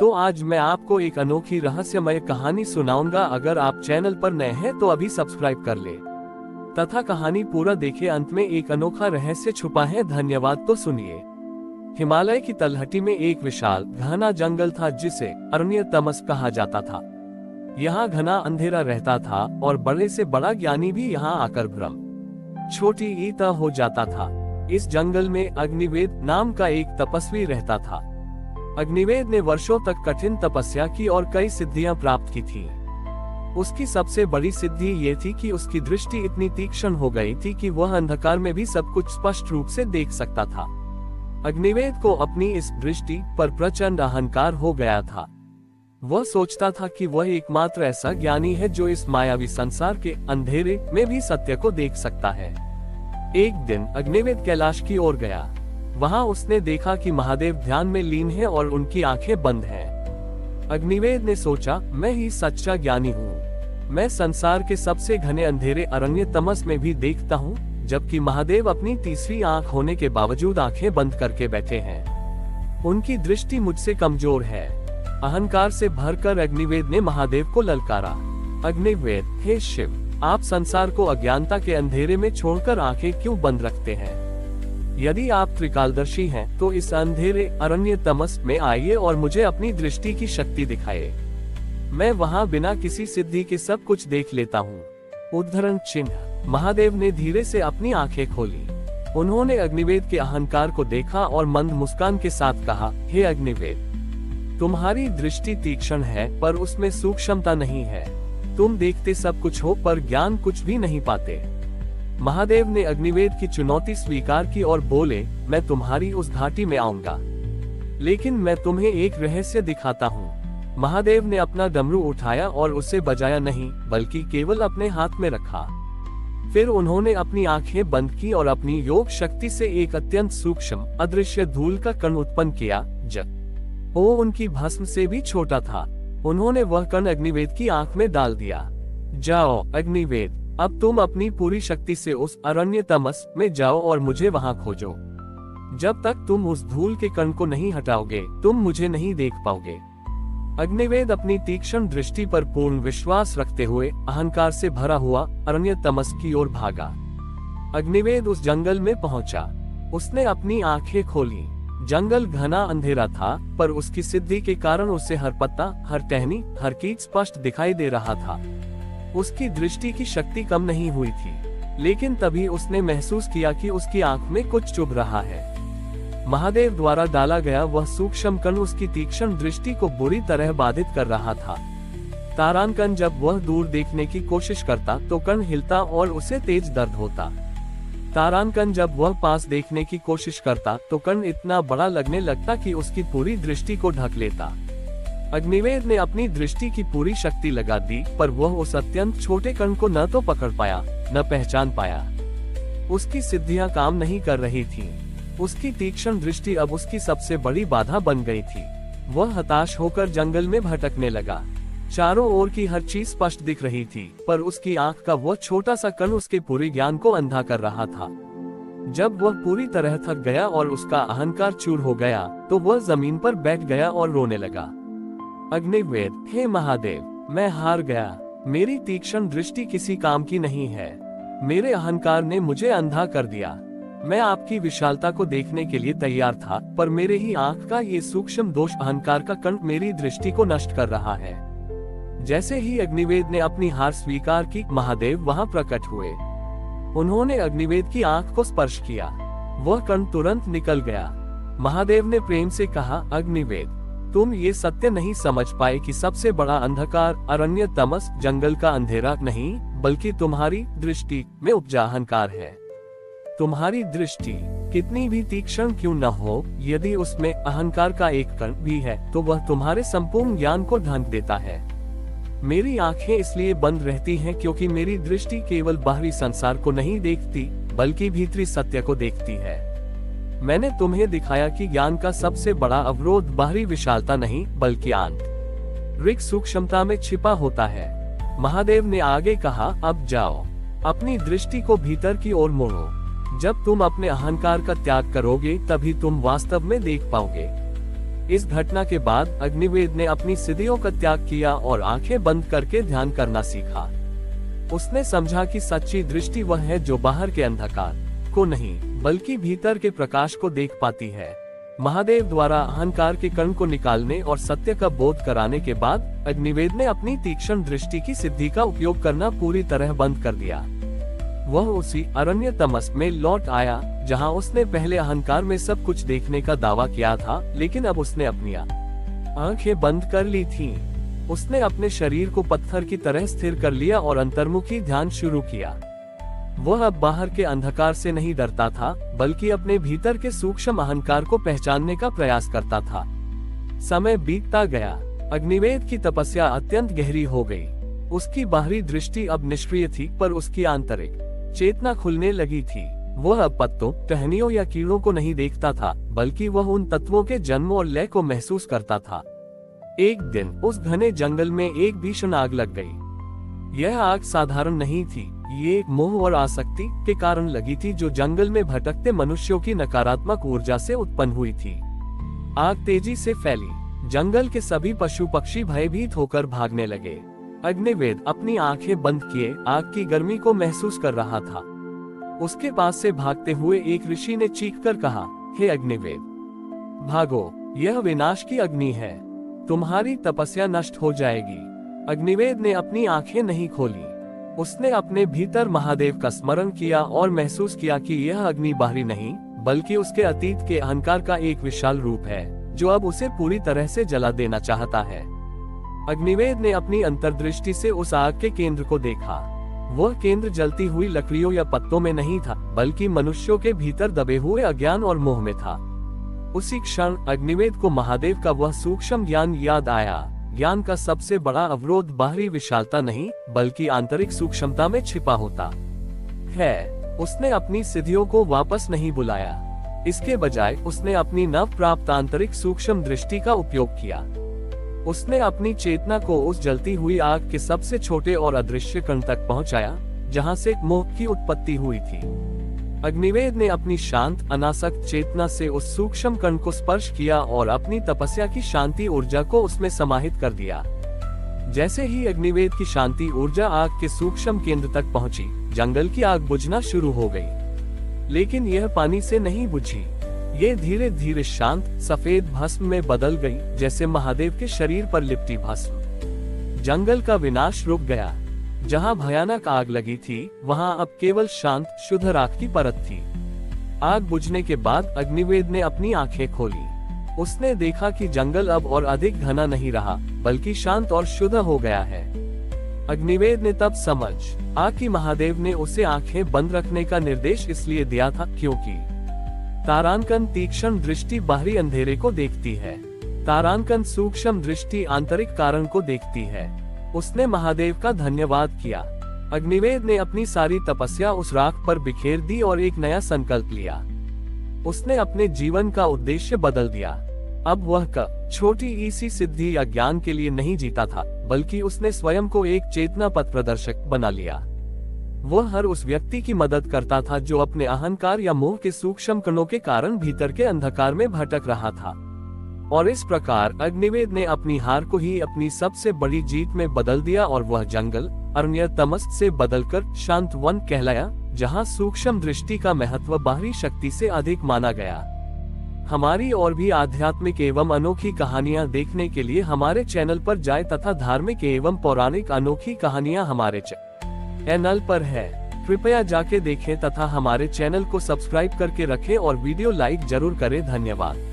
तो आज मैं आपको एक अनोखी रहस्यमय कहानी सुनाऊंगा। अगर आप चैनल पर नए हैं तो अभी सब्सक्राइब कर ले तथा कहानी पूरा देखे। अंत में एक अनोखा रहस्य छुपा है। धन्यवाद। तो सुनिए। हिमालय की तलहटी में एक विशाल घना जंगल था जिसे अरण्य तमस कहा जाता था। यहाँ घना अंधेरा रहता था और बड़े से बड़ा ज्ञानी भी यहाँ आकर भ्रम छोटी ईता हो जाता था। इस जंगल में अग्निवेद नाम का एक तपस्वी रहता था। अग्निवेद ने वर्षों तक कठिन तपस्या की और कई सिद्धियां प्राप्त की थी। उसकी सबसे बड़ी सिद्धि ये थी कि उसकी दृष्टि इतनी तीक्ष्ण हो गई थी कि वह अंधकार में भी सब कुछ स्पष्ट रूप से देख सकता था। अग्निवेद को अपनी इस दृष्टि पर प्रचंड अहंकार हो गया था। वह सोचता था कि वह एकमात्र ऐसा ज्ञानी है जो इस मायावी संसार के अंधेरे में भी सत्य को देख सकता है। एक दिन अग्निवेद कैलाश की ओर गया। वहां उसने देखा कि महादेव ध्यान में लीन है और उनकी आंखें बंद हैं। अग्निवेद ने सोचा, मैं ही सच्चा ज्ञानी हूँ। मैं संसार के सबसे घने अंधेरे अरण्य तमस में भी देखता हूँ, जबकि महादेव अपनी तीसरी आंख होने के बावजूद आंखें बंद करके बैठे हैं। उनकी दृष्टि मुझसे कमजोर है। अहंकार से भरकर अग्निवेद ने महादेव को ललकारा। अग्निवेद, हे शिव, आप संसार को अज्ञानता के अंधेरे में छोड़कर आंखें क्यों बंद रखते हैं? यदि आप त्रिकालदर्शी हैं, तो इस अंधेरे अरण्य तमस में आइए और मुझे अपनी दृष्टि की शक्ति दिखाइए। मैं वहां बिना किसी सिद्धि के सब कुछ देख लेता हूँ। उद्धरण चिन्ह। महादेव ने धीरे से अपनी आंखें खोली। उन्होंने अग्निवेद के अहंकार को देखा और मंद मुस्कान के साथ कहा, हे अग्निवेद, तुम्हारी दृष्टि तीक्ष्ण है पर उसमें सूक्ष्मता नहीं है। तुम देखते सब कुछ हो पर ज्ञान कुछ भी नहीं पाते। महादेव ने अग्निवेद की चुनौती स्वीकार की और बोले, मैं तुम्हारी उस घाटी में आऊंगा, लेकिन मैं तुम्हें एक रहस्य दिखाता हूँ। महादेव ने अपना डमरू उठाया और उसे बजाया नहीं, बल्कि केवल अपने हाथ में रखा। फिर उन्होंने अपनी आंखें बंद की और अपनी योग शक्ति से एक अत्यंत सूक्ष्म अदृश्य धूल का कण उत्पन्न किया, वो उनकी भस्म से भी छोटा था। उन्होंने वह कण अग्निवेद की आंख में डाल दिया। जाओ अग्निवेद, अब तुम अपनी पूरी शक्ति से उस अरण्य तमस में जाओ और मुझे वहां खोजो। जब तक तुम उस धूल के कण को नहीं हटाओगे, तुम मुझे नहीं देख पाओगे। अग्निवेद अपनी तीक्ष्ण दृष्टि पर पूर्ण विश्वास रखते हुए अहंकार से भरा हुआ अरण्य तमस की ओर भागा। अग्निवेद उस जंगल में पहुंचा। उसने अपनी आंखें खोली। जंगल घना अंधेरा था, पर उसकी सिद्धि के कारण उसे हर पत्ता, हर टहनी, हर कीट स्पष्ट दिखाई दे रहा था। उसकी दृष्टि की शक्ति कम नहीं हुई थी, लेकिन तभी उसने महसूस किया कि उसकी आंख में कुछ चुभ रहा है। महादेव द्वारा डाला गया वह सूक्ष्म कण उसकी तीक्ष्ण दृष्टि को बुरी तरह बाधित कर रहा था। तारांकन जब वह दूर देखने की कोशिश करता तो कण हिलता और उसे तेज दर्द होता। तारांकन जब वह पास देखने की कोशिश करता तो कण इतना बड़ा लगने लगता कि उसकी पूरी दृष्टि को ढक लेता। अग्निवेद ने अपनी दृष्टि की पूरी शक्ति लगा दी, पर वह उस अत्यंत छोटे कण को न तो पकड़ पाया, न पहचान पाया। उसकी सिद्धियां काम नहीं कर रही थीं। उसकी तीक्ष्ण दृष्टि अब उसकी सबसे बड़ी बाधा बन गई थी। वह हताश होकर जंगल में भटकने लगा। चारों ओर की हर चीज स्पष्ट दिख रही थी, पर उसकी आंख का वह छोटा सा कण उसके पूरे ज्ञान को अंधा कर रहा था। जब वह पूरी तरह थक गया और उसका अहंकार चूर हो गया, तो वह जमीन पर बैठ गया और रोने लगा। अग्निवेद, हे महादेव, मैं हार गया। मेरी तीक्ष्ण दृष्टि किसी काम की नहीं है। मेरे अहंकार ने मुझे अंधा कर दिया। मैं आपकी विशालता को देखने के लिए तैयार था, पर मेरे ही आंख का ये सूक्ष्म दोष अहंकार का कण मेरी दृष्टि को नष्ट कर रहा है। जैसे ही अग्निवेद ने अपनी हार स्वीकार की, महादेव वहां प्रकट हुए। उन्होंने अग्निवेद की आंख को स्पर्श किया। वह कण तुरंत निकल गया। महादेव ने प्रेम से कहा, अग्निवेद, तुम ये सत्य नहीं समझ पाए कि सबसे बड़ा अंधकार अरण्य तमस जंगल का अंधेरा नहीं, बल्कि तुम्हारी दृष्टि में उपजा अहंकार है। तुम्हारी दृष्टि कितनी भी तीक्ष्ण क्यों न हो, यदि उसमें अहंकार का एक कण भी है तो वह तुम्हारे संपूर्ण ज्ञान को ढक देता है। मेरी आंखें इसलिए बंद रहती हैं क्योंकि मेरी दृष्टि केवल बाहरी संसार को नहीं देखती, बल्कि भीतरी सत्य को देखती है। मैंने तुम्हें दिखाया कि ज्ञान का सबसे बड़ा अवरोध बाहरी विशालता नहीं, बल्कि आंतरिक सूक्ष्मता में छिपा होता है। महादेव ने आगे कहा, अब जाओ, अपनी दृष्टि को भीतर की ओर मोड़ो। जब तुम अपने अहंकार का त्याग करोगे, तभी तुम वास्तव में देख पाओगे। इस घटना के बाद अग्निवेद ने अपनी सिद्धियों का त्याग किया और आंखें बंद करके ध्यान करना सीखा। उसने समझा कि सच्ची दृष्टि वह है जो बाहर के अंधकार को नहीं बल्कि भीतर के प्रकाश को देख पाती है। महादेव द्वारा अहंकार के कण को निकालने और सत्य का बोध कराने के बाद अग्निवेद ने अपनी तीक्ष्ण दृष्टि की सिद्धि का उपयोग करना पूरी तरह बंद कर दिया। वह उसी अरण्य तमस में लौट आया जहां उसने पहले अहंकार में सब कुछ देखने का दावा किया था, लेकिन अब उसने अपनी आंखें बंद कर ली थीं। उसने अपने शरीर को पत्थर की तरह स्थिर कर लिया और अंतर्मुखी ध्यान शुरू किया। वह अब बाहर के अंधकार से नहीं डरता था, बल्कि अपने भीतर के सूक्ष्म अहंकार को पहचानने का प्रयास करता था। समय बीतता गया। अग्निवेद की तपस्या अत्यंत गहरी हो गई। उसकी बाहरी दृष्टि अब निष्क्रिय थी, पर उसकी आंतरिक चेतना खुलने लगी थी। वह अब पत्तों, टहनियों या कीड़ों को नहीं देखता था, बल्कि वह उन तत्वों के जन्म और लय को महसूस करता था। एक दिन उस घने जंगल में एक भीषण आग लग गई। यह आग साधारण नहीं थी, ये मोह और आसक्ति के कारण लगी थी जो जंगल में भटकते मनुष्यों की नकारात्मक ऊर्जा से उत्पन्न हुई थी। आग तेजी से फैली। जंगल के सभी पशु पक्षी भयभीत होकर भागने लगे। अग्निवेद अपनी आंखें बंद किए आग की गर्मी को महसूस कर रहा था। उसके पास से भागते हुए एक ऋषि ने चीखकर कहा, हे अग्निवेद, भागो, यह विनाश की अग्नि है, तुम्हारी तपस्या नष्ट हो जाएगी। अग्निवेद ने अपनी आंखें नहीं खोली। उसने अपने भीतर महादेव का स्मरण किया और महसूस किया कि यह अग्नि बाहरी नहीं, बल्कि उसके अतीत के अहंकार का एक विशाल रूप है जो अब उसे पूरी तरह से जला देना चाहता है। अग्निवेद ने अपनी अंतर्दृष्टि से उस आग के केंद्र को देखा। वह केंद्र जलती हुई लकड़ियों या पत्तों में नहीं था, बल्कि मनुष्यों के भीतर दबे हुए अज्ञान और मोह में था। उसी क्षण अग्निवेद को महादेव का वह सूक्ष्म ज्ञान याद आया। ज्ञान का सबसे बड़ा अवरोध बाहरी विशालता नहीं, बल्कि आंतरिक सूक्ष्मता में छिपा होता है। उसने अपनी सिद्धियों को वापस नहीं बुलाया। इसके बजाय उसने अपनी नव प्राप्त आंतरिक सूक्ष्म दृष्टि का उपयोग किया। उसने अपनी चेतना को उस जलती हुई आग के सबसे छोटे और अदृश्य कण तक पहुंचाया, जहां से मोह की उत्पत्ति हुई थी। अग्निवेद ने अपनी शांत अनासक्त चेतना से उस सूक्ष्म कण को स्पर्श किया और अपनी तपस्या की शांति ऊर्जा को उसमें समाहित कर दिया। जैसे ही अग्निवेद की शांति ऊर्जा आग के सूक्ष्म केंद्र तक पहुंची, जंगल की आग बुझना शुरू हो गई। लेकिन यह पानी से नहीं बुझी। ये धीरे धीरे शांत सफेद भस्म में बदल गई, जैसे महादेव के शरीर पर लिपटी भस्म। जंगल का विनाश रुक गया। जहां भयानक आग लगी थी, वहां अब केवल शांत शुद्ध राख की परत थी। आग बुझने के बाद अग्निवेद ने अपनी आंखें खोली। उसने देखा कि जंगल अब और अधिक घना नहीं रहा, बल्कि शांत और शुद्ध हो गया है। अग्निवेद ने तब समझ आ कि महादेव ने उसे आंखें बंद रखने का निर्देश इसलिए दिया था क्योंकि तारांकन तीक्ष्ण दृष्टि बाहरी अंधेरे को देखती है, तारांकन सूक्ष्म दृष्टि आंतरिक कारण को देखती है। उसने महादेव का धन्यवाद किया। अग्निवेद ने अपनी सारी तपस्या उस राख पर बिखेर दी और एक नया संकल्प लिया। उसने अपने जीवन का उद्देश्य बदल दिया। अब वह छोटी सी सिद्धि या ज्ञान के लिए नहीं जीता था, बल्कि उसने स्वयं को एक चेतना पथ प्रदर्शक बना लिया। वह हर उस व्यक्ति की मदद करता था जो अपने अहंकार या मोह के सूक्ष्म कणों के कारण भीतर के अंधकार में भटक रहा था। और इस प्रकार अग्निवेद ने अपनी हार को ही अपनी सबसे बड़ी जीत में बदल दिया और वह जंगल अरण्य तमस से बदलकर शांत वन कहलाया, जहां सूक्ष्म दृष्टि का महत्व बाहरी शक्ति से अधिक माना गया। हमारी और भी आध्यात्मिक एवं अनोखी कहानियां देखने के लिए हमारे चैनल पर जाएं तथा धार्मिक एवं पौराणिक अनोखी कहानियां हमारे चैनल पर है। कृपया जाके देखें तथा हमारे चैनल को सब्सक्राइब करके रखें और वीडियो लाइक जरूर करें। धन्यवाद।